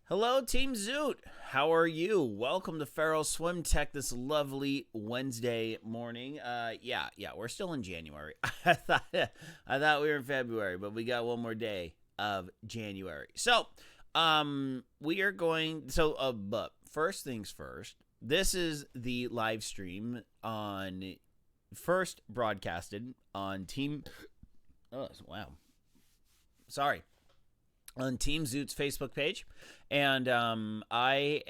Hello, Team Zoot. How are you? Welcome to Ferrell Swim Tech this lovely Wednesday morning. We're still in January. I thought we were in February, but we got one more day of January. We are going. But first things first. This is the live stream on first broadcasted on Team. Oh wow. Sorry, on Team Zoot's Facebook page, and my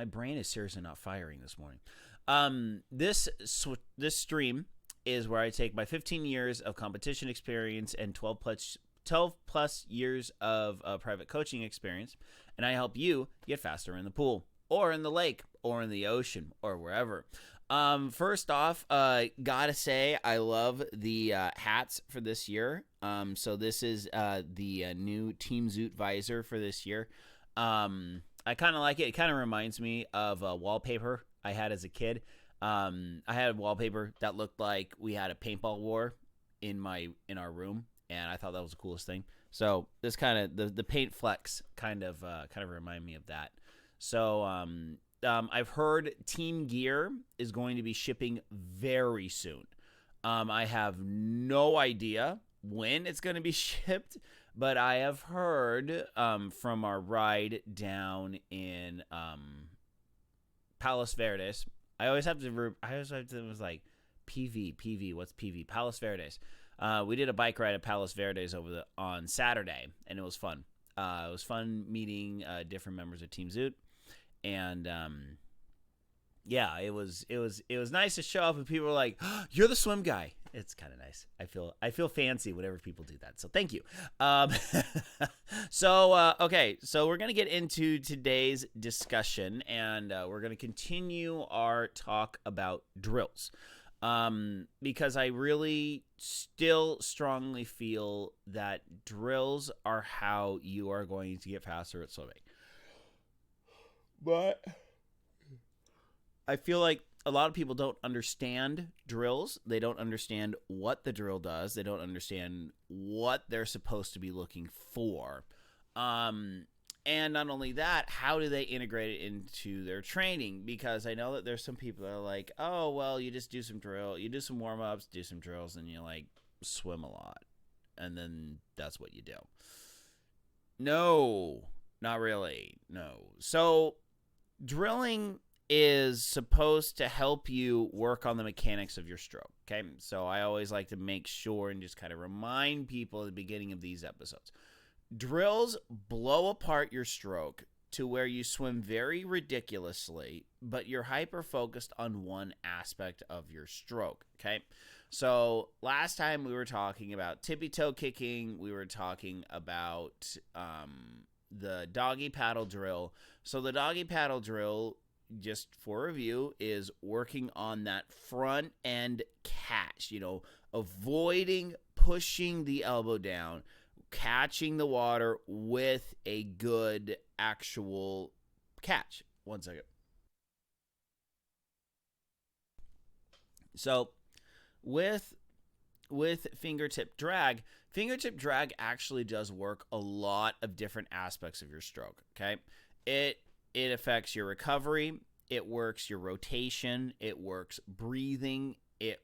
brain is seriously not firing this morning. This stream is where I take my 15 years of competition experience and 12 plus years of private coaching experience, and I help you get faster in the pool or in the lake or in the ocean or wherever. First off, gotta say I love the hats for this year. So this is the new Team Zoot visor for this year. I kind of like it. It kind of reminds me of wallpaper I had as a kid. I had wallpaper that looked like we had a paintball war in our room, and I thought that was the coolest thing. So this kind of the paint flecks kind of remind me of that. I've heard Team Gear is going to be shipping very soon. I have no idea when it's going to be shipped, but I have heard from our ride down in Palos Verdes. I always have to. It was like PV. What's PV? Palos Verdes. We did a bike ride at Palos Verdes on Saturday, and it was fun. It was fun meeting different members of Team Zoot. And it was nice to show up, and people were like, oh, "You're the swim guy." It's kind of nice. I feel fancy whenever people do that. So thank you. Okay, so we're gonna get into today's discussion, and we're gonna continue our talk about drills, because I really still strongly feel that drills are how you are going to get faster at swimming. But I feel like a lot of people don't understand drills. They don't understand what the drill does. They don't understand what they're supposed to be looking for. And not only that, how do they integrate it into their training? Because I know that there's some people that are like, oh, well, you just do some drill. You do some warm-ups, do some drills, and you, swim a lot. And then that's what you do. No, not really. No. So drilling is supposed to help you work on the mechanics of your stroke, okay? So I always like to make sure and just kind of remind people at the beginning of these episodes. Drills blow apart your stroke to where you swim very ridiculously, but you're hyper-focused on one aspect of your stroke, okay? So last time we were talking about tippy-toe kicking. We were talking about the doggy paddle drill. So the doggy paddle drill, just for review, is working on that front end catch, avoiding pushing the elbow down, catching the water with a good actual catch. One second. So with fingertip drag actually does work a lot of different aspects of your stroke, okay? It affects your recovery, it works your rotation, it works breathing, it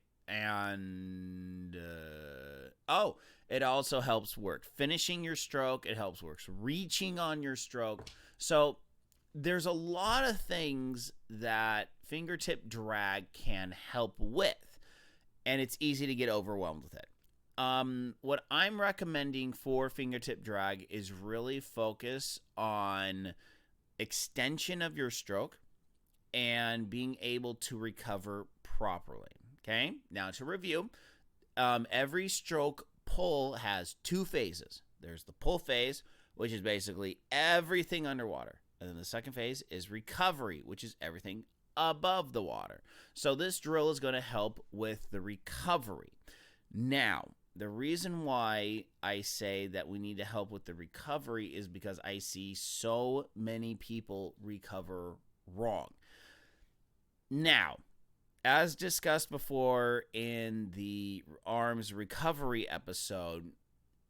also helps work finishing your stroke, it helps works reaching on your stroke. So there's a lot of things that fingertip drag can help with, and it's easy to get overwhelmed with it. What I'm recommending for fingertip drag is really focus on extension of your stroke and being able to recover properly. Okay, now to review, every stroke pull has two phases. There's the pull phase, which is basically everything underwater, and then the second phase is recovery, which is everything above the water. So this drill is going to help with the recovery. Now, the reason why I say that we need to help with the recovery is because I see so many people recover wrong. Now, as discussed before in the arms recovery episode,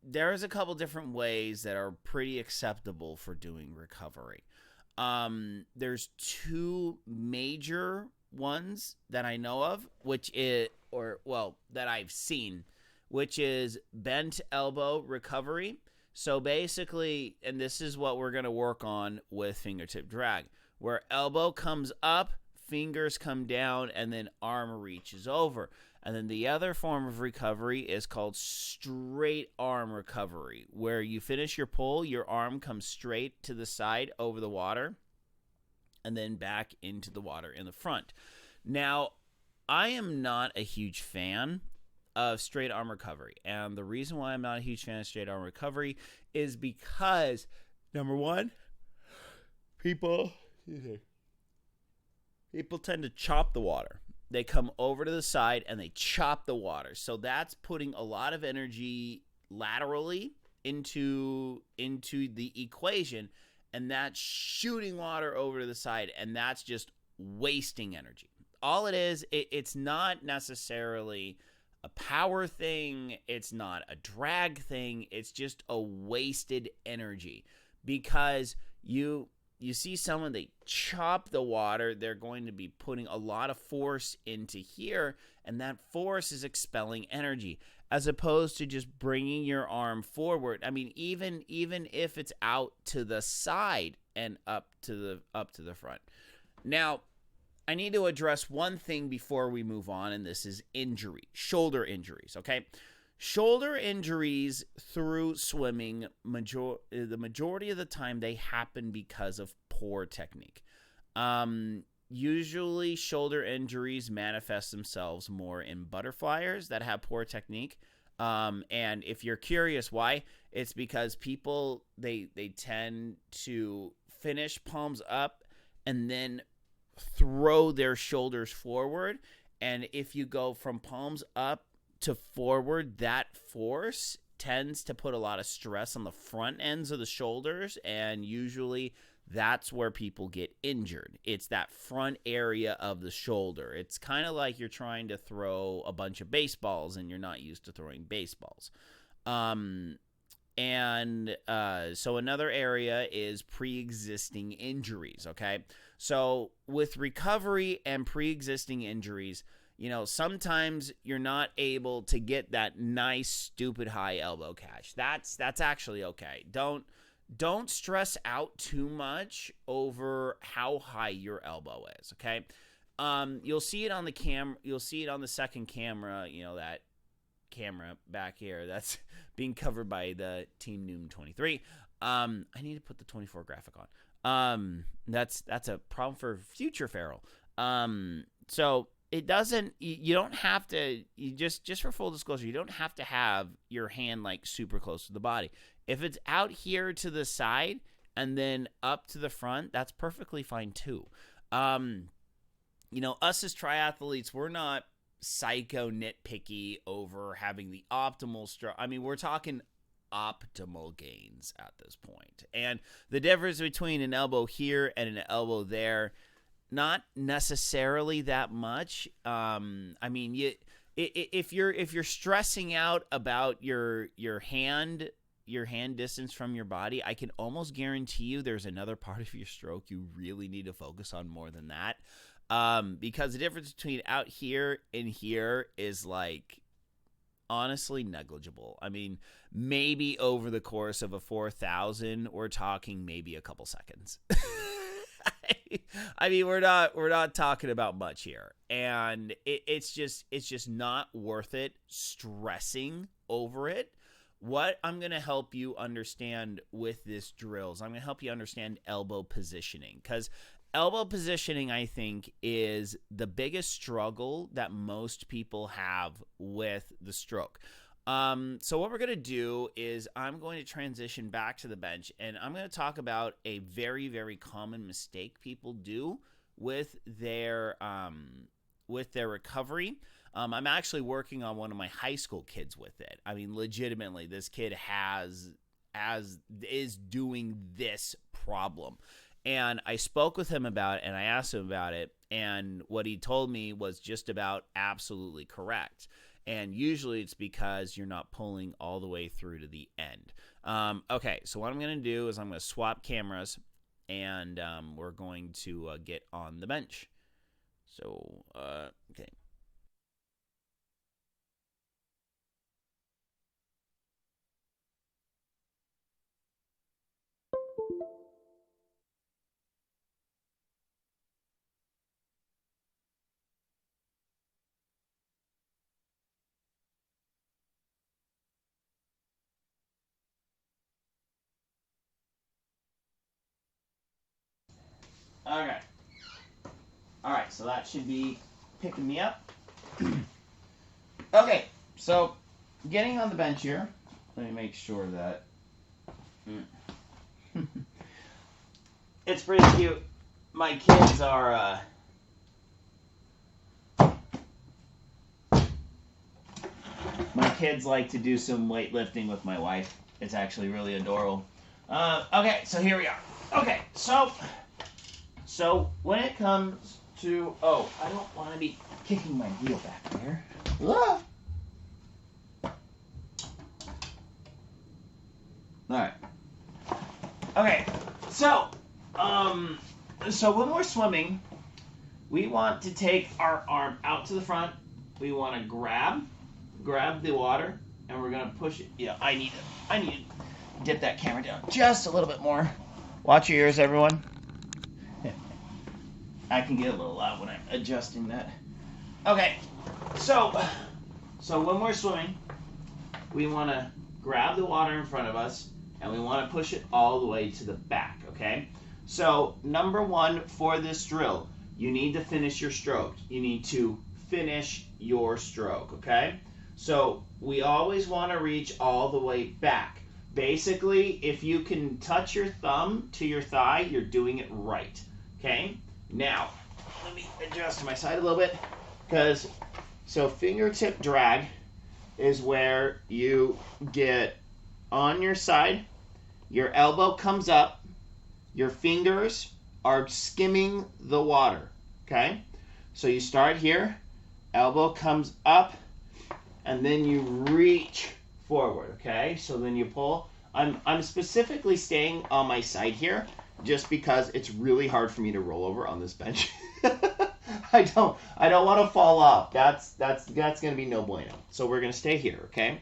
there's a couple different ways that are pretty acceptable for doing recovery. There's two major ones that I know of, which is, or well, that I've seen, which is bent elbow recovery. So basically, and this is what we're going to work on with fingertip drag, where elbow comes up, fingers come down, and then arm reaches over. And then the other form of recovery is called straight arm recovery, where you finish your pull, your arm comes straight to the side over the water, and then back into the water in the front. Now, I am not a huge fan of straight arm recovery. And the reason why I'm not a huge fan of straight arm recovery is because, number one, people tend to chop the water. They come over to the side and they chop the water. So that's putting a lot of energy laterally into the equation, and that's shooting water over to the side, and that's just wasting energy. All it is, it's not necessarily a power thing. It's not a drag thing. It's just a wasted energy, because you see someone, they chop the water, they're going to be putting a lot of force into here, and that force is expelling energy, as opposed to just bringing your arm forward. I mean, even if it's out to the side and up to the front. Now, I need to address one thing before we move on, and this is shoulder injuries, okay? Shoulder injuries through swimming, the majority of the time, they happen because of poor technique. Usually, shoulder injuries manifest themselves more in butterflyers that have poor technique. And if you're curious why, it's because people, they tend to finish palms up and then throw their shoulders forward. And if you go from palms up to forward, that force tends to put a lot of stress on the front ends of the shoulders, and usually that's where people get injured. It's that front area of the shoulder. It's kind of like you're trying to throw a bunch of baseballs and you're not used to throwing baseballs. So another area is pre-existing injuries, okay? So with recovery and pre-existing injuries, you know, sometimes you're not able to get that nice, stupid high elbow catch. That's actually okay. Don't stress out too much over how high your elbow is, okay? You'll see it on the you'll see it on the second camera, you know, that camera back here that's being covered by the Team Noom 23. I need to put the 24 graphic on. That's a problem for future Ferrell. So it doesn't, you don't have to, just for full disclosure, you don't have to have your hand like super close to the body. If it's out here to the side and then up to the front, that's perfectly fine too. You know, us as triathletes, we're not psycho nitpicky over having the optimal stroke. I mean, we're talking optimal gains at this point. And the difference between an elbow here and an elbow there, not necessarily that much. I mean, if you're stressing out about your hand distance from your body, I can almost guarantee you there's another part of your stroke you really need to focus on more than that. Because the difference between out here and here is like honestly negligible. I mean, maybe over the course of a 4,000, we're talking maybe a couple seconds. I mean, we're not talking about much here, and it's just not worth it stressing over it. What I'm going to help you understand with this drill is I'm going to help you understand elbow positioning, because elbow positioning, I think, is the biggest struggle that most people have with the stroke. So what we're going to do is I'm going to transition back to the bench, and I'm going to talk about a very, very common mistake people do with their recovery. I'm actually working on one of my high school kids with it. I mean, legitimately, this kid is doing this problem. And I spoke with him about it, and I asked him about it, and what he told me was just about absolutely correct. And usually it's because you're not pulling all the way through to the end. Okay, so what I'm going to do is I'm going to swap cameras, and we're going to get on the bench. So, okay. Okay. All right, so that should be picking me up. Okay, so getting on the bench here. Let me make sure that it's pretty cute. My kids are my kids like to do some weightlifting with my wife. It's actually really adorable. Okay, so here we are. Okay, so when it comes to I don't want to be kicking my heel back there. Ah! All right. Okay, so when we're swimming, we want to take our arm out to the front. We want to grab the water, and we're gonna push it. Yeah, I need to dip that camera down just a little bit more. Watch your ears, everyone. I can get a little loud when I'm adjusting that. Okay, so when we're swimming, we want to grab the water in front of us, and we want to push it all the way to the back, okay? So number one for this drill, you need to finish your stroke. You need to finish your stroke, okay? So we always want to reach all the way back. Basically, if you can touch your thumb to your thigh, you're doing it right, okay? Now, let me adjust to my side a little bit, because so fingertip drag is where you get on your side, your elbow comes up, your fingers are skimming the water, okay? So you start here, elbow comes up, and then you reach forward, okay? So then you pull. I'm specifically staying on my side here just because it's really hard for me to roll over on this bench. I don't want to fall off. That's going to be no bueno. So we're going to stay here, okay?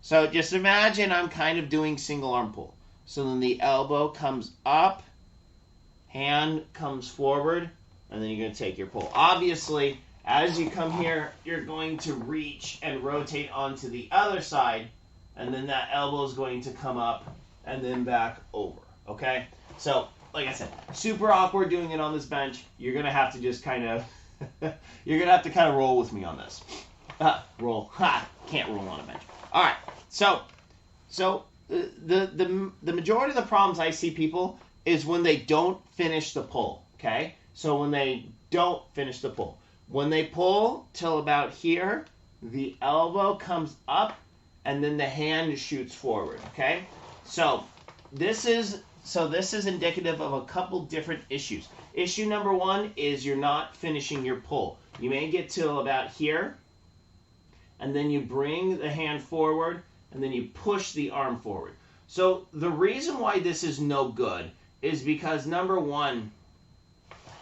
So just imagine I'm kind of doing single arm pull. So then the elbow comes up, hand comes forward, and then you're going to take your pull. Obviously, as you come here, you're going to reach and rotate onto the other side, and then that elbow is going to come up and then back over, okay? So, like I said, super awkward doing it on this bench. You're going to have to just kind of, you're going to have to kind of roll with me on this. Roll. Ha! Can't roll on a bench. All right. So the majority of the problems I see people is when they don't finish the pull, okay? So when they don't finish the pull. When they pull till about here, the elbow comes up, and then the hand shoots forward, okay? So this is indicative of a couple different issues. Issue number one is you're not finishing your pull. You may get till about here, and then you bring the hand forward, and then you push the arm forward. So the reason why this is no good is because, number one,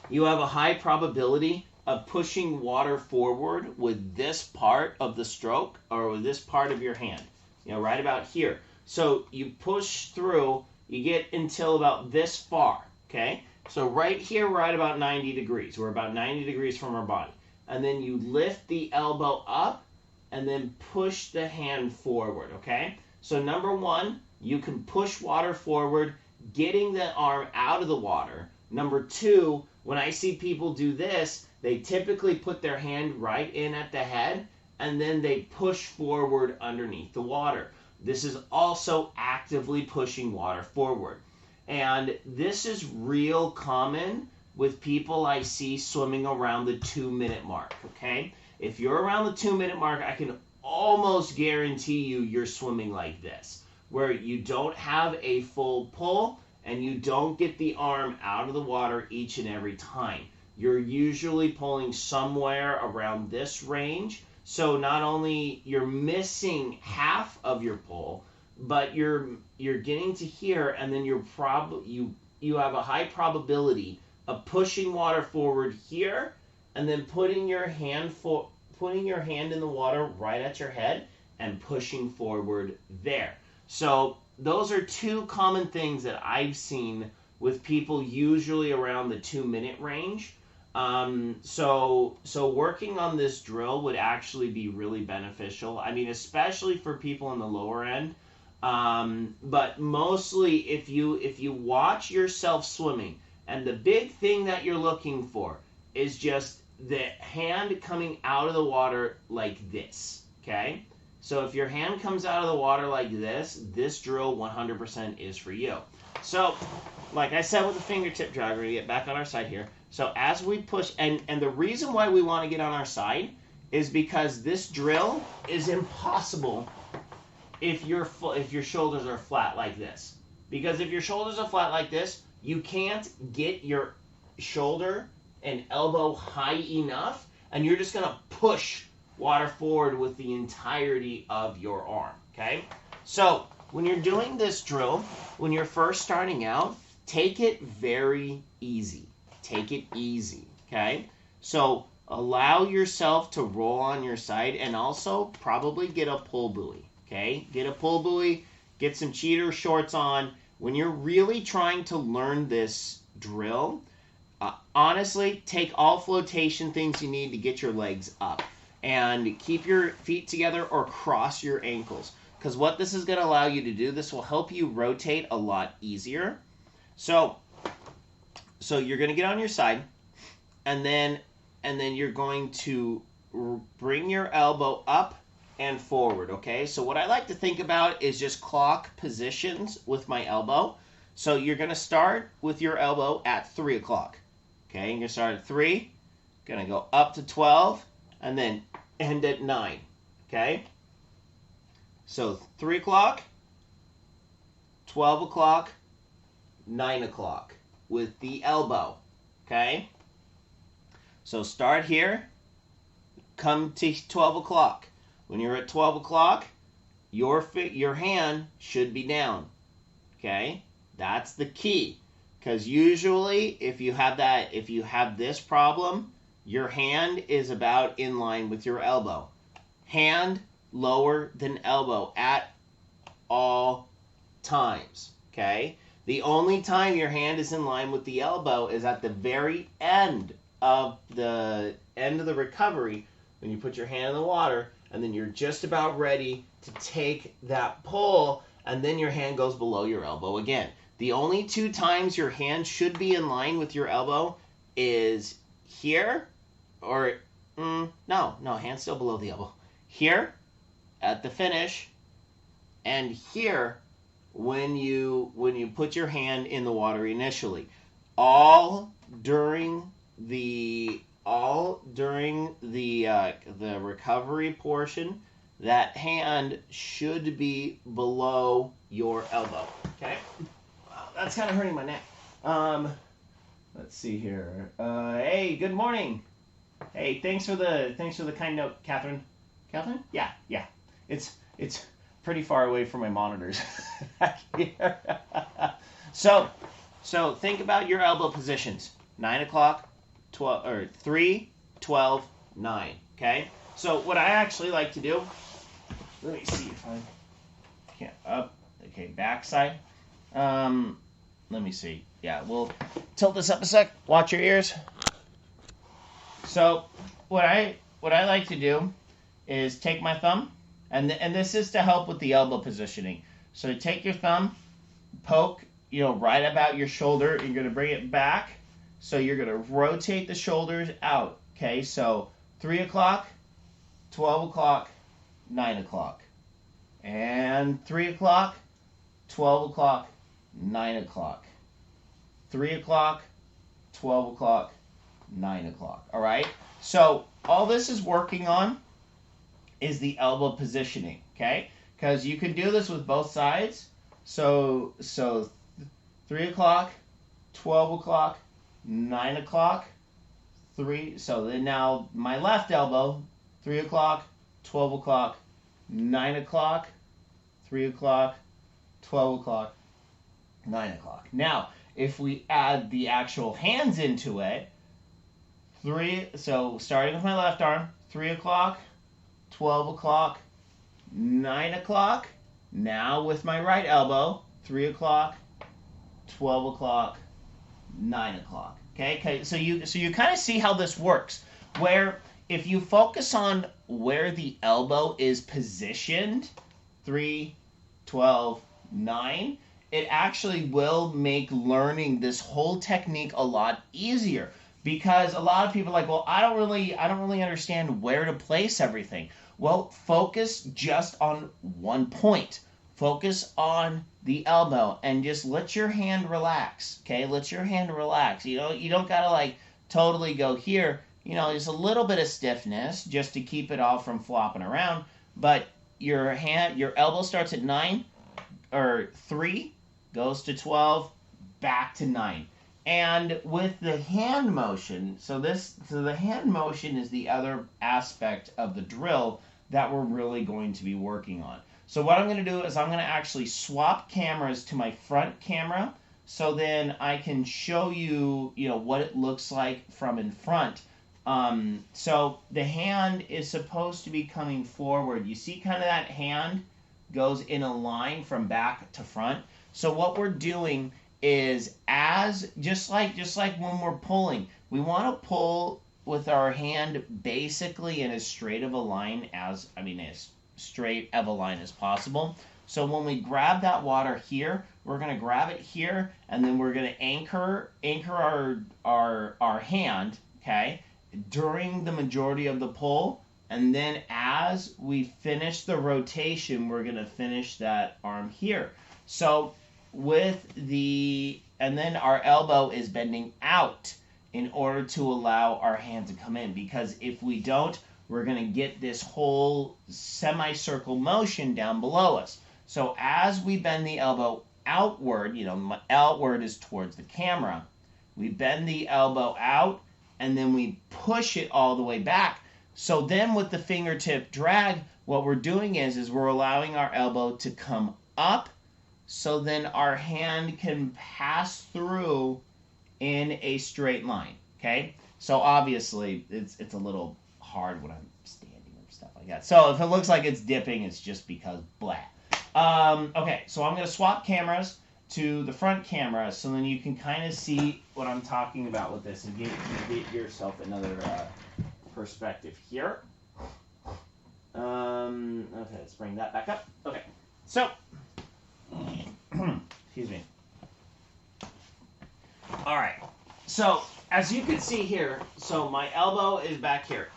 you have a high probability of pushing water forward with this part of the stroke or with this part of your hand, right about here. So you push through, you get until about this far, okay? So right here, we're at about 90 degrees. We're about 90 degrees from our body. And then you lift the elbow up and then push the hand forward, okay? So number one, you can push water forward, getting the arm out of the water. Number two, when I see people do this, they typically put their hand right in at the head, and then they push forward underneath the water. This is also actively pushing water forward. And this is real common with people I see swimming around the 2-minute mark, okay? If you're around the 2-minute mark, I can almost guarantee you're swimming like this, where you don't have a full pull and you don't get the arm out of the water each and every time. You're usually pulling somewhere around this range. So not only you're missing half of your pull, but you're getting to here, and then you have a high probability of pushing water forward here, and then putting your hand in the water right at your head and pushing forward there. So those are two common things that I've seen with people usually around the 2-minute range. So working on this drill would actually be really beneficial. I mean, especially for people in the lower end. But mostly if you watch yourself swimming, and the big thing that you're looking for is just the hand coming out of the water like this, okay? So if your hand comes out of the water like this drill 100% is for you. So, like I said with the fingertip drag, we're going to get back on our side here. So as we push, and the reason why we want to get on our side is because this drill is impossible if your shoulders are flat like this. Because if your shoulders are flat like this, you can't get your shoulder and elbow high enough, and you're just going to push water forward with the entirety of your arm, okay? So when you're doing this drill, when you're first starting out, take it very easy. Take it easy, okay? So allow yourself to roll on your side, and also probably get a pull buoy, okay? Get a pull buoy, get some cheater shorts on. When you're really trying to learn this drill, honestly, take all flotation things you need to get your legs up. And keep your feet together or cross your ankles. Because what this is going to allow you to do, this will help you rotate a lot easier. So you're going to get on your side, and then you're going to bring your elbow up and forward, okay? So what I like to think about is just clock positions with my elbow. So you're going to start with your elbow at 3 o'clock, okay? You're going to start at 3, going to go up to 12, and then end at 9, okay? So 3 o'clock, 12 o'clock, 9 o'clock with the elbow, okay? So start here, come to 12 o'clock. When you're at 12 o'clock, your hand should be down, okay? That's the key, because usually if you have this problem, your hand is about in line with your elbow. Hand lower than elbow at all times, okay? The only time your hand is in line with the elbow is at the very end of the recovery, when you put your hand in the water, and then you're just about ready to take that pull, and then your hand goes below your elbow again. The only 2 times your hand should be in line with your elbow is here, or no, hand's still below the elbow. Here at the finish, and here when you put your hand in the water initially. All during the recovery portion, that hand should be below your elbow. Okay? Wow, that's kind of hurting my neck. Let's see here. Hey, good morning. Hey, thanks for the kind note, Catherine. Catherine? Yeah. It's pretty far away from my monitors back here. So think about your elbow positions. 9 o'clock, 12 or 3, 12, 9. Okay. So what I actually like to do. Let me see if I can't up. Okay, backside. Let me see. Yeah, we'll tilt this up a sec. Watch your ears. So what I like to do is take my thumb, and this is to help with the elbow positioning. So take your thumb, poke, right about your shoulder. You're going to bring it back. So you're going to rotate the shoulders out. Okay, so 3 o'clock, 12 o'clock, 9 o'clock. And 3 o'clock, 12 o'clock, 9 o'clock. 3 o'clock, 12 o'clock, 9 o'clock. All right? So all this is working on is the elbow positioning, okay? Because you can do this with both sides. So 3 o'clock, 12 o'clock, 9 o'clock, 3. So then now my left elbow, 3 o'clock, 12 o'clock, 9 o'clock, 3 o'clock, 12 o'clock, 9 o'clock. Now, if we add the actual hands into it, so starting with my left arm, 3 o'clock, 12 o'clock, 9 o'clock. Now with my right elbow, 3 o'clock, 12 o'clock, 9 o'clock. Okay, so you kind of see how this works, where if you focus on where the elbow is positioned, 3, 12, 9, it actually will make learning this whole technique a lot easier, because a lot of people are like, well, I don't really understand where to place everything. Well, focus just on one point. Focus on the elbow and just let your hand relax. Okay, let your hand relax. You don't gotta like totally go here. Just a little bit of stiffness just to keep it all from flopping around. But your elbow starts at 9 or 3, goes to 12, back to 9. And with the hand motion, so the hand motion is the other aspect of the drill that we're really going to be working on. So what I'm going to do is I'm going to actually swap cameras to my front camera, so then I can show you, what it looks like from in front. So the hand is supposed to be coming forward. You see kind of that hand goes in a line from back to front. So what we're doing is just like when we're pulling, we want to pull with our hand basically in as straight of a line as straight of a line as possible. So when we grab that water here, we're going to grab it here, and then we're going to anchor our hand, okay, during the majority of the pull, and then as we finish the rotation, we're going to finish that arm here. So and then our elbow is bending out in order to allow our hand to come in, because if we don't, we're going to get this whole semicircle motion down below us. So as we bend the elbow outward, outward is towards the camera, we bend the elbow out and then we push it all the way back. So then with the fingertip drag, what we're doing is we're allowing our elbow to come up, so then our hand can pass through in a straight line. Okay, so obviously it's a little hard when I'm standing and stuff like that. So if it looks like it's dipping, it's just because blah. Okay, so I'm going to swap cameras to the front camera, so then you can kind of see what I'm talking about with this and get yourself another perspective here. Okay, let's bring that back up. Okay, so excuse me. All right, so as you can see here, so my elbow is back here.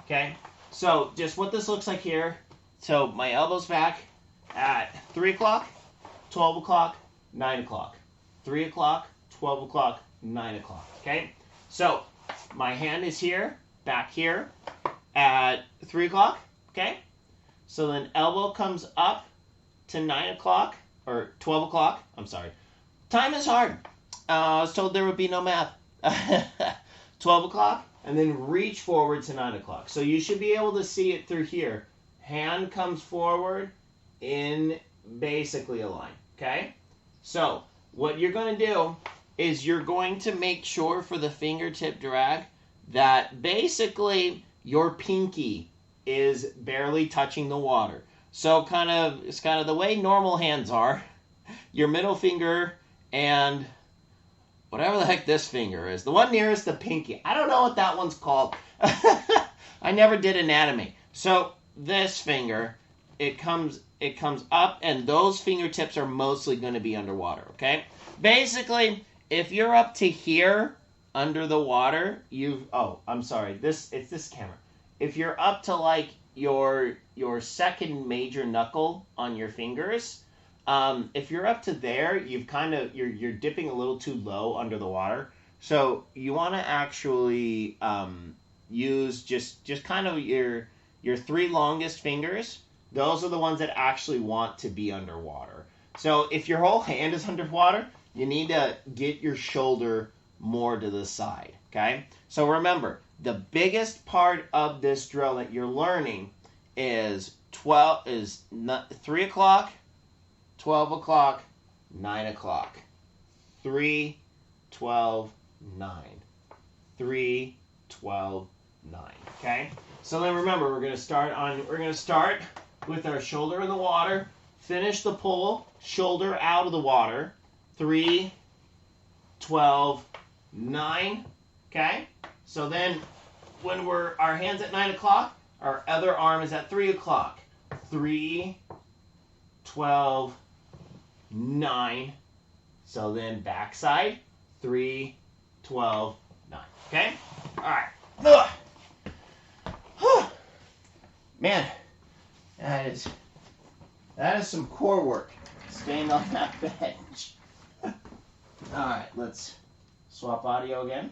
Okay, so just what this looks like here. So my elbow's back at 3 o'clock, 12 o'clock, 9 o'clock. 3 o'clock, 12 o'clock, 9 o'clock. Okay, so my hand is here, back here at 3 o'clock. Okay, so then elbow comes up to 9 o'clock, or 12 o'clock. I'm sorry. Time is hard. I was told there would be no math. 12 o'clock, and then reach forward to 9 o'clock. So you should be able to see it through here. Hand comes forward in basically a line, okay? So what you're going to do is you're going to make sure for the fingertip drag that basically your pinky is barely touching the water. So it's kind of the way normal hands are. Your middle finger and whatever the heck this finger is, the one nearest the pinky. I don't know what that one's called. I never did anatomy. So this finger, it comes up, and those fingertips are mostly going to be underwater, okay? Basically, if you're up to here under the water, it's this camera. If you're up to like your second major knuckle on your fingers, if you're up to there, you're dipping a little too low under the water. So you want to actually use just kind of your 3 longest fingers. Those are the ones that actually want to be underwater. So if your whole hand is underwater, you need to get your shoulder more to the side, okay? So remember, the biggest part of this drill that you're learning is 3 o'clock, 12 o'clock, 9 o'clock. 3, 12, 9. 3, 12, 9. Okay? So then remember, we're gonna start with our shoulder in the water, finish the pull, shoulder out of the water. 3, 12, 9. Okay? So then when our hands at 9 o'clock, our other arm is at 3 o'clock. 3, 12, 9. So then backside, 3, 12, 9. Okay? All right. Ugh. Man, that is some core work, staying on that bench. All right, let's swap audio again.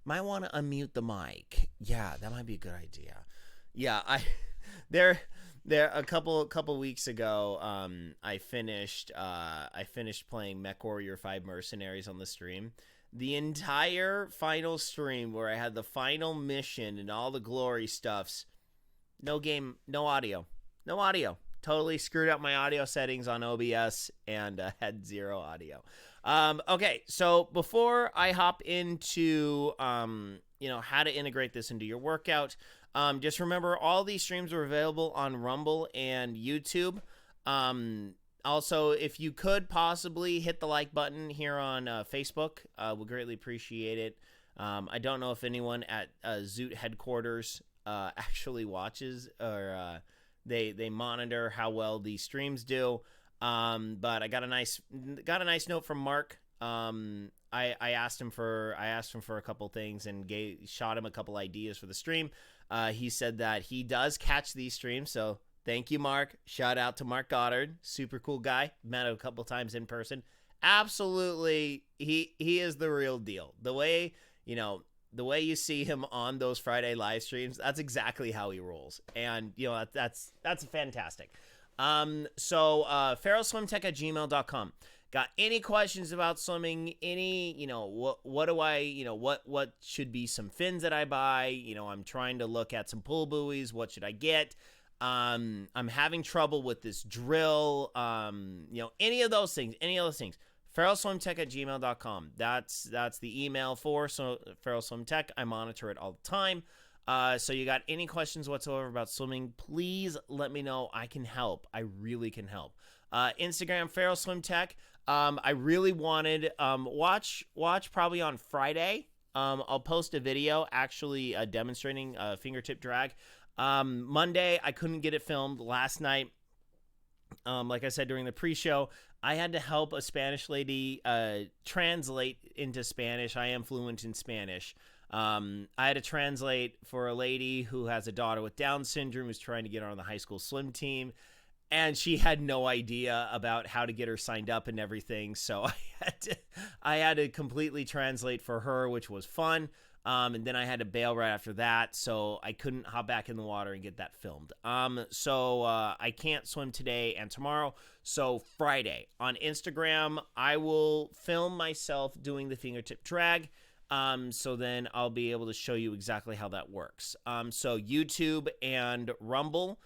Might want to unmute the mic. Yeah, that might be a good idea. Yeah, there a couple weeks ago, I finished playing Mech Warrior 5 Mercenaries on the stream. The entire final stream where I had the final mission and all the glory stuffs, no game, no audio. No audio. Totally screwed up my audio settings on OBS and had zero audio. Okay, so before I hop into how to integrate this into your workout, just remember all these streams are available on Rumble and YouTube. Also, if you could possibly hit the like button here on Facebook, we'll greatly appreciate it. I don't know if anyone at Zoot headquarters actually watches or they monitor how well these streams do. But I got a nice note from Mark. I asked him for a couple things and shot him a couple ideas for the stream. He said that he does catch these streams, so thank you, Mark. Shout out to Mark Goddard, super cool guy. Met him a couple times in person. Absolutely, he is the real deal. The way you see him on those Friday live streams, that's exactly how he rolls, and that's fantastic. So ferrellswimtech@gmail.com. Got any questions about swimming? Any, what do I, what should be some fins that I buy? I'm trying to look at some pull buoys. What should I get? I'm having trouble with this drill. Any of those things, ferrellswimtech@gmail.com. That's the email for Ferrell Swim Tech. I monitor it all the time. So you got any questions whatsoever about swimming, please let me know. I can help. I really can help. Instagram, Ferrell Swim Tech. I really wanted, watch probably on Friday. I'll post a video actually demonstrating fingertip drag. Monday, I couldn't get it filmed. Last night, like I said during the pre-show, I had to help a Spanish lady translate into Spanish. I am fluent in Spanish. I had to translate for a lady who has a daughter with Down syndrome who's trying to get her on the high school swim team, and she had no idea about how to get her signed up and everything, so I had to completely translate for her, which was fun. And then I had to bail right after that, so I couldn't hop back in the water and get that filmed. So I can't swim today and tomorrow. So Friday on Instagram, I will film myself doing the fingertip drag. So then I'll be able to show you exactly how that works. So YouTube and Rumble,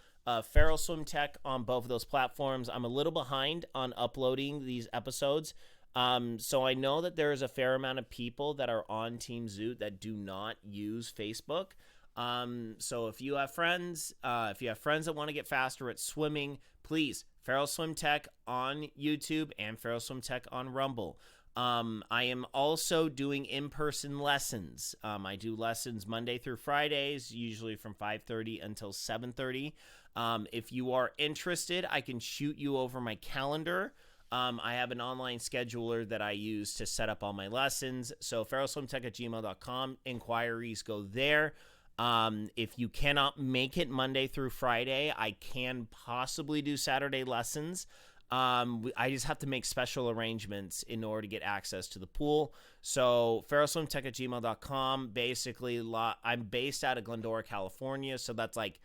Ferrell Swim Tech on both of those platforms. I'm a little behind on uploading these episodes. So I know that there is a fair amount of people that are on Team Zoot that do not use Facebook. So if you have friends that want to get faster at swimming, please, Ferrell Swim Tech on YouTube and Ferrell Swim Tech on Rumble. I am also doing in-person lessons. I do lessons Monday through Fridays, usually from 5:30 until 7:30. If you are interested, I can shoot you over my calendar. I have an online scheduler that I use to set up all my lessons. So ferrellswimtech@gmail.com. Inquiries go there. If you cannot make it Monday through Friday, I can possibly do Saturday lessons. I just have to make special arrangements in order to get access to the pool. So ferrellswimtech@gmail.com. Basically, I'm based out of Glendora, California, so that's like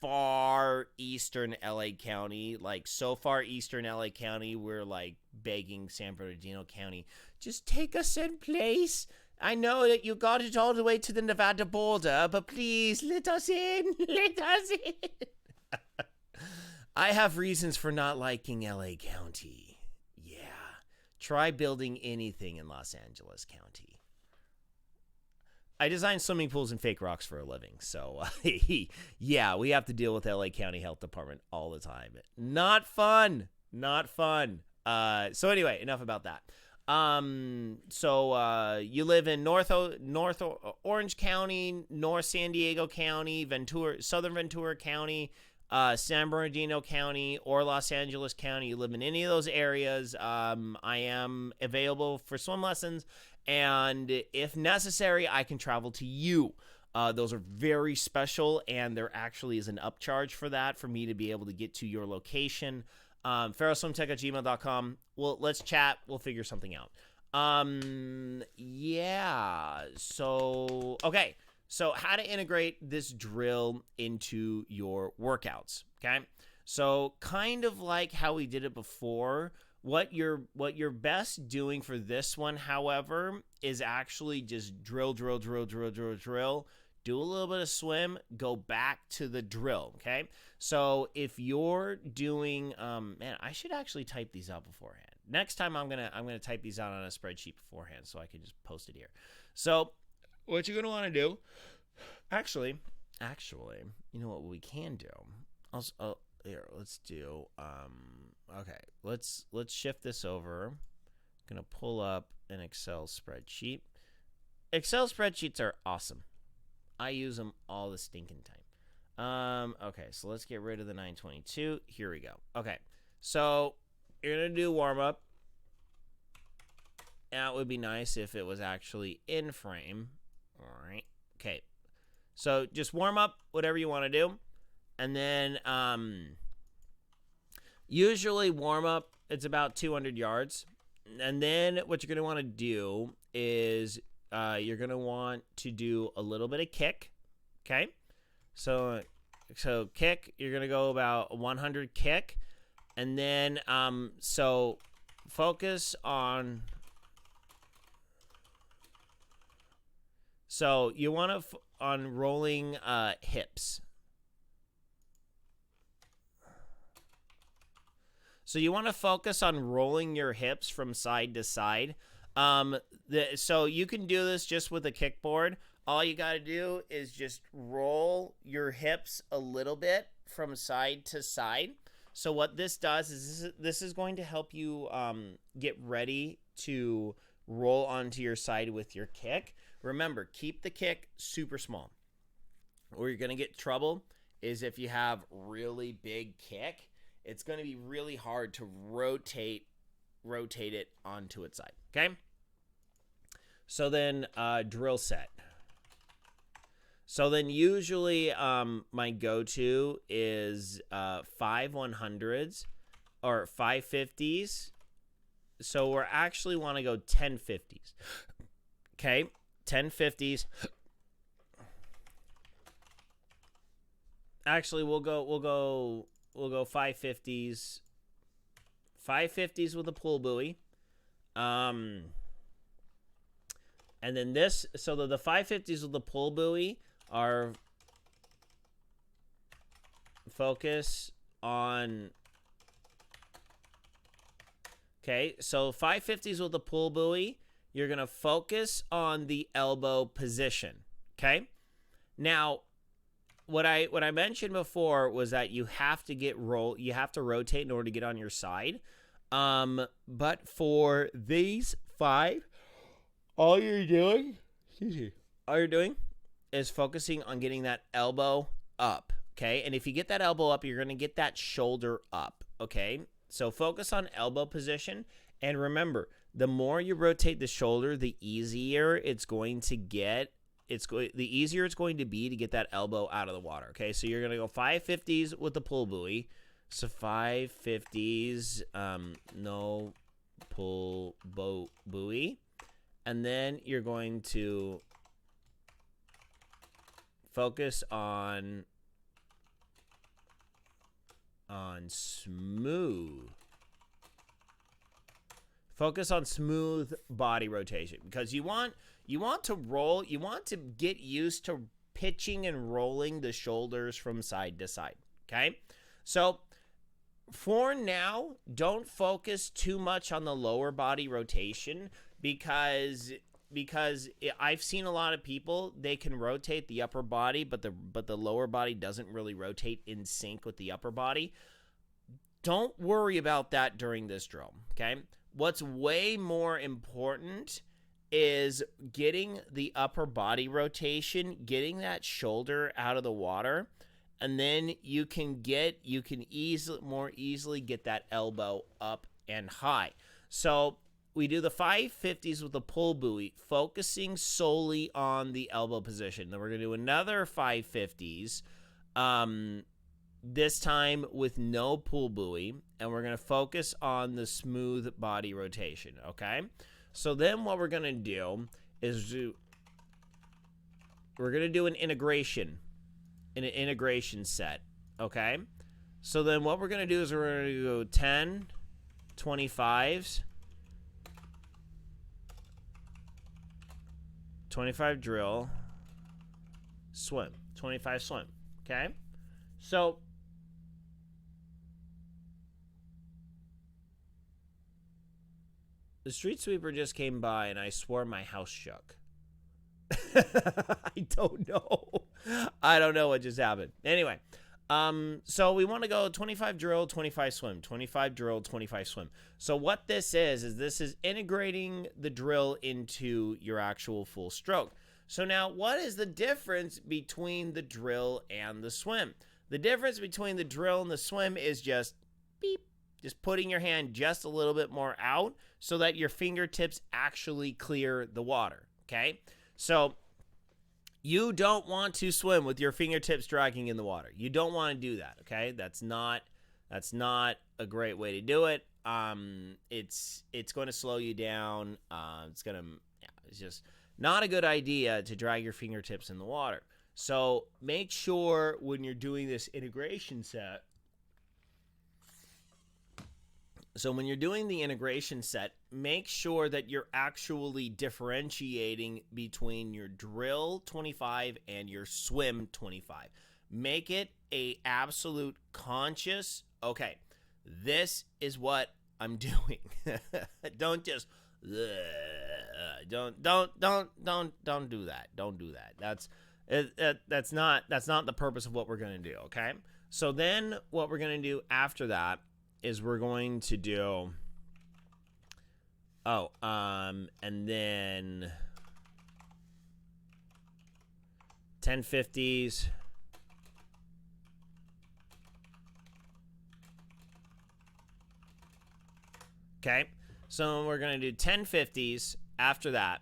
far eastern LA County, like so far eastern LA County, we're like begging San Bernardino County, just take us in place. I know that you got it all the way to the Nevada border, but please let us in. Let us in. I have reasons for not liking LA County. Yeah. Try building anything in Los Angeles County. I design swimming pools and fake rocks for a living, so yeah, we have to deal with LA County Health Department all the time. Not fun. Not fun. So anyway, enough about that. You live in North Orange County, North San Diego County, Southern Ventura County, San Bernardino County, or Los Angeles County. You live in any of those areas. I am available for swim lessons. And if necessary, I can travel to you. Those are very special, and there actually is an upcharge for that for me to be able to get to your location. ferrellswimtech@gmail.com. Well, let's chat. We'll figure something out. Yeah. So, okay. So how to integrate this drill into your workouts, okay? So kind of like how we did it before, what you're best doing for this one, however, is actually just drill. Do a little bit of swim, go back to the drill, okay? So if you're doing, man, I should actually type these out beforehand. Next time I'm gonna type these out on a spreadsheet beforehand so I can just post it here. So what you're gonna want to do, actually, you know what we can do? Here, let's do, okay, let's shift this over. I'm gonna pull up an Excel spreadsheet. Excel spreadsheets are awesome. I use them all the stinking time. Okay, so let's get rid of the 922. Here we go. Okay, so you're gonna do warm up. That would be nice if it was actually in frame. All right. Okay. So just warm up, whatever you want to do. And then usually warm up, it's about 200 yards. And then what you're going to want to do is you're going to want to do a little bit of kick. Okay. So kick, you're going to go about 100 kick. And then so focus on... So you want to on rolling hips. So you want to focus on rolling your hips from side to side. So you can do this just with a kickboard. All you got to do is just roll your hips a little bit from side to side. So what this does is this is going to help you get ready to roll onto your side with your kick. Remember, keep the kick super small. Where you're going to get trouble is if you have really big kick, it's going to be really hard to rotate it onto its side, okay? So then drill set. So then usually my go-to is 5 100s or 5 50s. So we're actually want to go 10 50s. Okay? 10 50s. Actually, we'll go 5 50s. 5 50s with a pull buoy. And then this, so the 5 50s with the pull buoy are focus on. Okay, so 5 50s with the pull buoy. You're going to focus on the elbow position, okay? Now, what I mentioned before was that you have to rotate in order to get on your side. But for these 5, all you're doing is focusing on getting that elbow up, okay? And if you get that elbow up, you're going to get that shoulder up, okay? So focus on elbow position. And remember, the more you rotate the shoulder, the easier it's going to get. The easier it's going to be to get that elbow out of the water. Okay, so you're going to go 550s with the pull buoy. So 550s, no pull buoy. And then you're going to focus on smooth. Focus on smooth body rotation, because you want to roll, you want to get used to pitching and rolling the shoulders from side to side, okay? So for now, don't focus too much on the lower body rotation, because I've seen a lot of people, they can rotate the upper body, but the lower body doesn't really rotate in sync with the upper body. Don't worry about that during this drill, okay? What's way more important is getting the upper body rotation, getting that shoulder out of the water, and then you can more easily get that elbow up and high. So we do the 550s with the pull buoy, focusing solely on the elbow position. Then we're going to do another 550s, this time with no pull buoy, and we're going to focus on the smooth body rotation, okay? So then what we're going to do is we're going to do an integration set, okay? So then what we're going to do is we're going to go 10, 25s, 25 drill, swim, 25 swim, okay? So the street sweeper just came by and I swore my house shook. I don't know. I don't know what just happened. Anyway, so we want to go 25 drill, 25 swim, 25 drill, 25 swim. So what this is integrating the drill into your actual full stroke. So now what is the difference between the drill and the swim? The difference between the drill and the swim is just beep, just putting your hand just a little bit more out so that your fingertips actually clear the water, okay? So you don't want to swim with your fingertips dragging in the water. You don't want to do that, okay? That's not a great way to do it. It's going to slow you down. It's just not a good idea to drag your fingertips in the water. So make sure when you're doing this integration set, make sure that you're actually differentiating between your drill 25 and your swim 25. Make it a absolute conscious, okay, this is what I'm doing. Don't just don't do that. Don't do that. That's not the purpose of what we're going to do, okay? So then what we're going to do after that is we're going to do and then 1050s, okay? So we're going to do 1050s after that,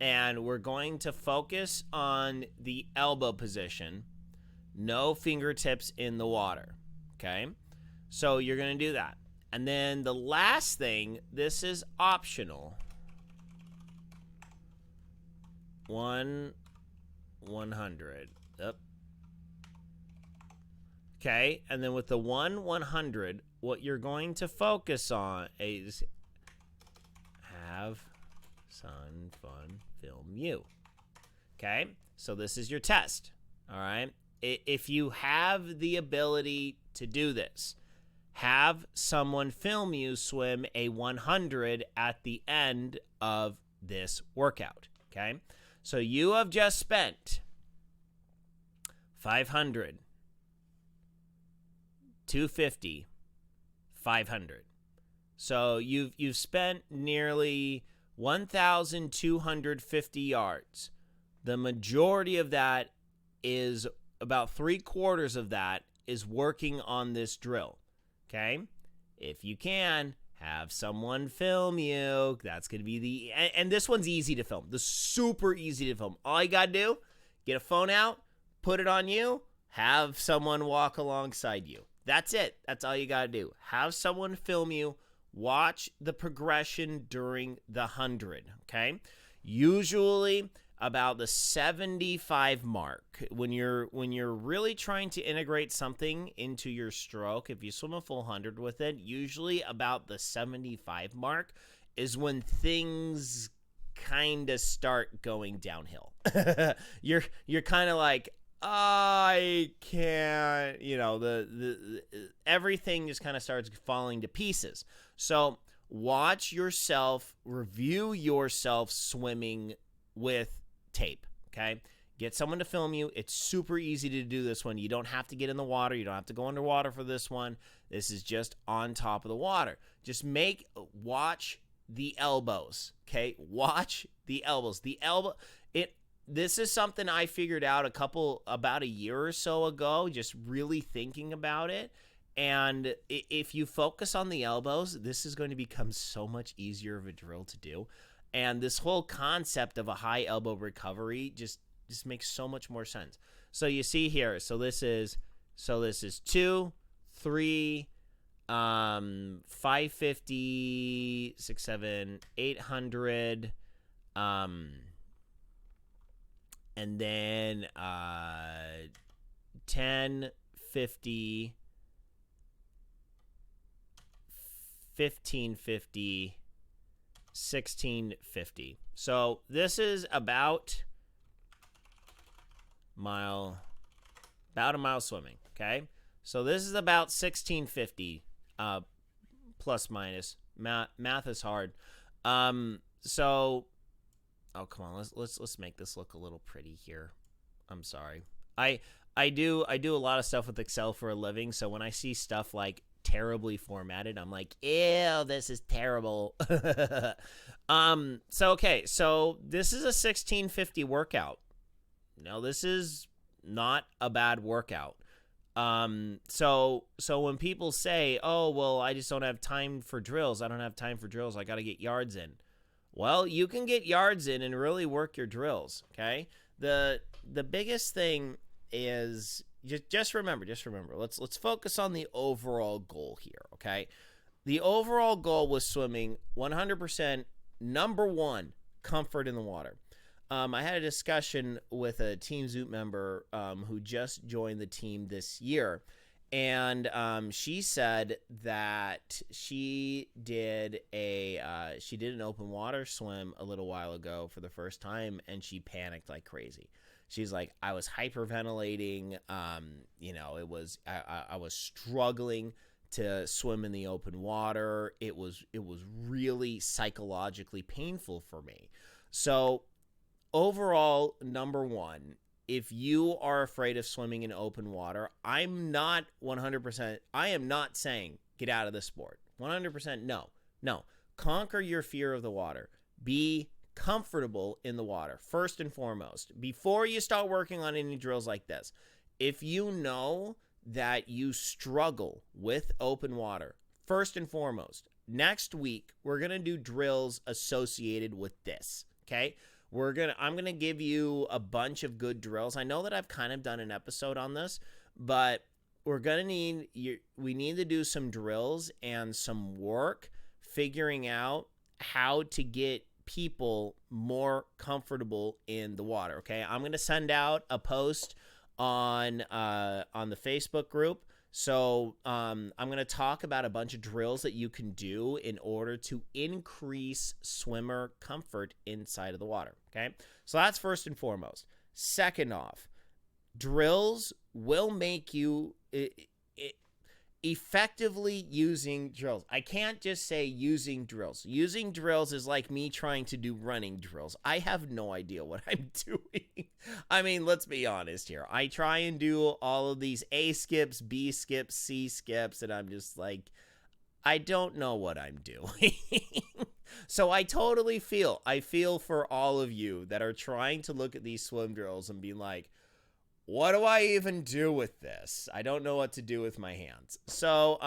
and we're going to focus on the elbow position, no fingertips in the water, okay? So you're going to do that. And then the last thing, this is optional. 100. Yep. Okay, and then with the 100, what you're going to focus on is have Sun Fun film you. Okay, so this is your test. All right, if you have the ability to do this, have someone film you swim a 100 at the end of this workout, okay? So you have just spent 500, 250, 500. So you've spent nearly 1,250 yards. The majority of that is, about 3/4 of that is working on this drill. Okay, if you can, have someone film you. That's going to be and this one's easy to film. This is super easy to film. All you got to do, get a phone out, put it on you, have someone walk alongside you. That's it. That's all you got to do. Have someone film you. Watch the progression during the 100, okay? Usually about the 75 mark, when you're really trying to integrate something into your stroke, if you swim a full 100 with it, usually about the 75 mark is when things kind of start going downhill. You're kind of like, I can't, the everything just kind of starts falling to pieces. So watch yourself, review yourself swimming with tape, okay? Get someone to film you. It's super easy to do this one. You don't have to get in the water. You don't have to go underwater for this one. This is just on top of the water. Just watch the elbows, okay? Watch the elbows. This is something I figured out about a year or so ago, just really thinking about it. And if you focus on the elbows, this is going to become so much easier of a drill to do. And this whole concept of a high elbow recovery just makes so much more sense. So you see here, so this is 2, 3, 550, 6, 7, 800, and then 10, 50, 1550, 1650. So this is about a mile swimming, okay? So this is about 1650 plus minus. Math is hard. So oh, come on. Let's make this look a little pretty here. I'm sorry. I do a lot of stuff with Excel for a living, so when I see stuff like terribly formatted, I'm like, ew, this is terrible. So this is a 1650 workout. No, this is not a bad workout. So when people say, oh, well, I just don't have time for drills. I got to get yards in. Well, you can get yards in and really work your drills, okay? The biggest thing is just remember, let's focus on the overall goal here, okay? The overall goal was swimming 100%, number one, comfort in the water. I had a discussion with a Team Zoot member who just joined the team this year, and she said that she did an open water swim a little while ago for the first time, and she panicked like crazy. She's like, I was hyperventilating. I was struggling to swim in the open water. It was really psychologically painful for me. So overall, number one, if you are afraid of swimming in open water, I am not saying get out of the sport. 100% no. Conquer your fear of the water. Be comfortable in the water, first and foremost. Before you start working on any drills like this, if you know that you struggle with open water, first and foremost, next week, we're going to do drills associated with this, okay? I'm going to give you a bunch of good drills. I know that I've kind of done an episode on this, but we need to do some drills and some work figuring out how to get people more comfortable in the water, okay? I'm going to send out a post on the Facebook group. So I'm going to talk about a bunch of drills that you can do in order to increase swimmer comfort inside of the water, okay? So that's first and foremost. Second off, drills will make you effectively using drills. I can't just say using drills. Using drills is like me trying to do running drills. I have no idea what I'm doing. I mean, let's be honest here. I try and do all of these A skips, B skips, C skips, and I'm just like, I don't know what I'm doing. So I feel for all of you that are trying to look at these swim drills and be like, what do I even do with this? I don't know what to do with my hands. So,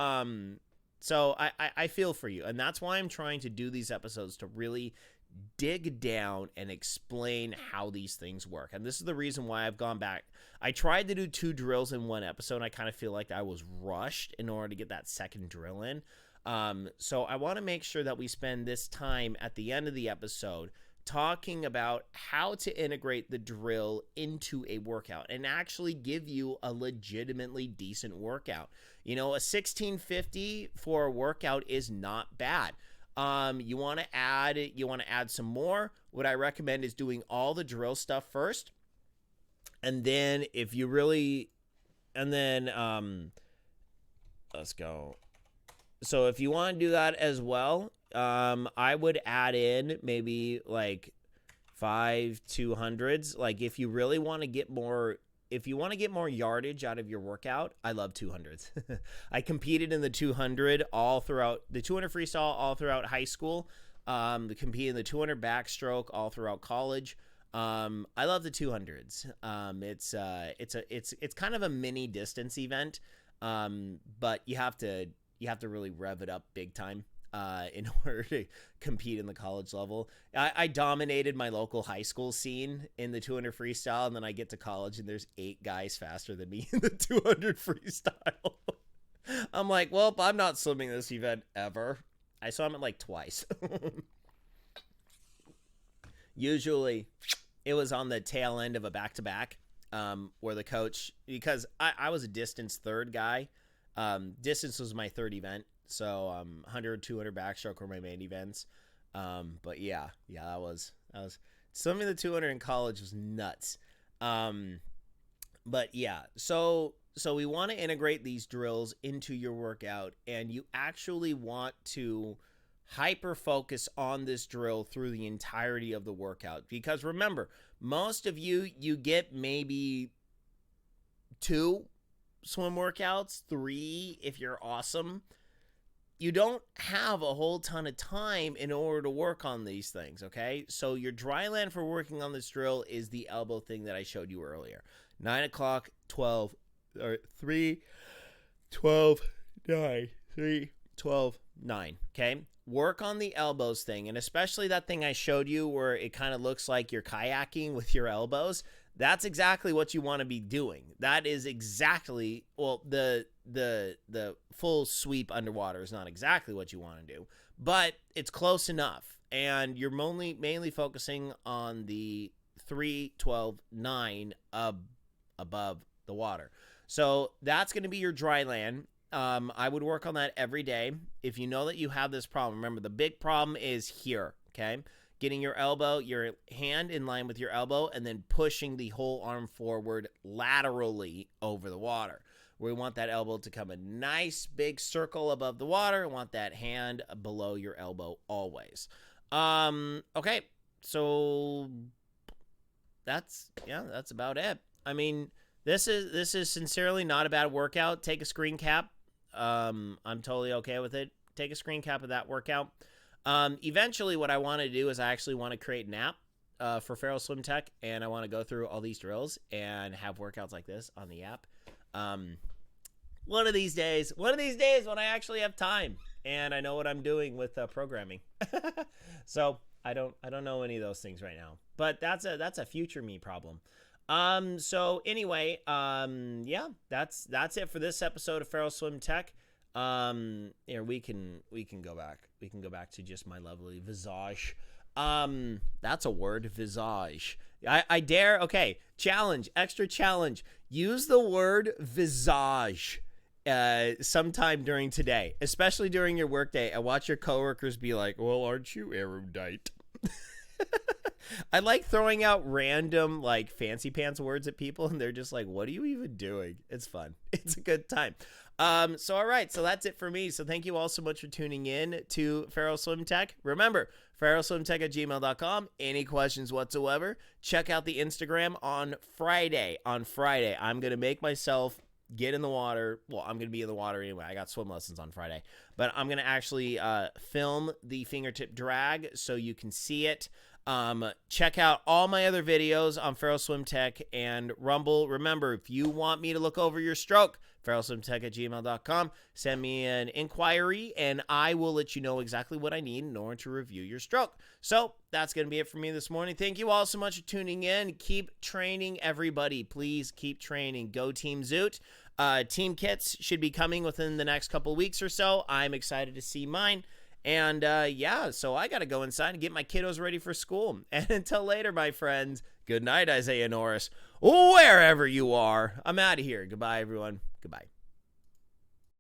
So I feel for you. And that's why I'm trying to do these episodes, to really dig down and explain how these things work. And this is the reason why I've gone back. I tried to do 2 drills in one episode, and I kind of feel like I was rushed in order to get that second drill in. So I want to make sure that we spend this time at the end of the episode talking about how to integrate the drill into a workout and actually give you a legitimately decent workout. You know, a 1650 for a workout is not bad. You want to add some more. What I recommend is doing all the drill stuff first. And then if you really, and then, let's go. So if you want to do that as well, I would add in maybe like 5 200s. Like if you really want to get more, if you want to get more yardage out of your workout, I love 200s. I competed in the 200 all throughout the 200 freestyle all throughout high school. Competed in the 200 backstroke all throughout college. I love the 200s. It's kind of a mini distance event, but you have to really rev it up big time in order to compete in the college level. I dominated my local high school scene in the 200 freestyle, and then I get to college and there's 8 guys faster than me in the 200 freestyle. I'm like, well, I'm not swimming this event ever. I swam it like twice. Usually it was on the tail end of a back-to-back, where the coach, because I was a distance third guy. Distance was my third event. So 100, 200 backstroke were my main events. But yeah, that was swimming the 200 in college was nuts. But yeah, so we want to integrate these drills into your workout, and you actually want to hyper focus on this drill through the entirety of the workout. Because remember, most of you get maybe 2 swim workouts, 3 if you're awesome. You don't have a whole ton of time in order to work on these things, okay? So your dry land for working on this drill is the elbow thing that I showed you earlier. 9 o'clock, 12, or 3, 12, 9, 3, 12, 9, okay? Work on the elbows thing, and especially that thing I showed you where it kind of looks like you're kayaking with your elbows. That's exactly what you want to be doing. That is exactly, well, the full sweep underwater is not exactly what you want to do, but it's close enough. And you're mainly focusing on the 3, 12, 9 above the water. So that's going to be your dry land. I would work on that every day. If you know that you have this problem, remember the big problem is here, okay? Getting your hand in line with your elbow, and then pushing the whole arm forward laterally over the water. We want that elbow to come a nice big circle above the water. We want that hand below your elbow always. Okay, so that's about it. I mean, this is sincerely not a bad workout. Take a screen cap. I'm totally okay with it. Take a screen cap of that workout. Eventually what I want to do is I actually want to create an app for Ferrell Swim Tech, and I want to go through all these drills and have workouts like this on the app. One of these days when I actually have time and I know what I'm doing with programming. So I don't know any of those things right now, but that's a future me problem. So anyway, yeah, that's it for this episode of Ferrell Swim Tech. Here we can go back. We can go back to just my lovely visage. That's a word, visage. I dare. Okay, challenge, extra challenge. Use the word visage sometime during today, especially during your workday, and watch your coworkers be like, "Well, aren't you erudite?" I like throwing out random like fancy pants words at people, and they're just like, "What are you even doing?" It's fun. It's a good time. So all right, so that's it for me. So thank you all so much for tuning in to Ferrell Swim Tech. Remember, ferrellswimtech@gmail.com. Any questions whatsoever, check out the Instagram on Friday. On Friday, I'm going to make myself get in the water. Well, I'm going to be in the water anyway. I got swim lessons on Friday. But I'm going to actually film the fingertip drag so you can see it. Check out all my other videos on Ferrell Swim Tech and Rumble. Remember, if you want me to look over your stroke, ferrellswimtech@gmail.com. Send me an inquiry, and I will let you know exactly what I need in order to review your stroke. So that's going to be it for me this morning. Thank you all so much for tuning in. Keep training, everybody. Please keep training. Go Team Zoot. Team kits should be coming within the next couple weeks or so. I'm excited to see mine. And yeah, so I got to go inside and get my kiddos ready for school. And until later, my friends, good night, Isaiah Norris, wherever you are. I'm out of here. Goodbye, everyone. Goodbye.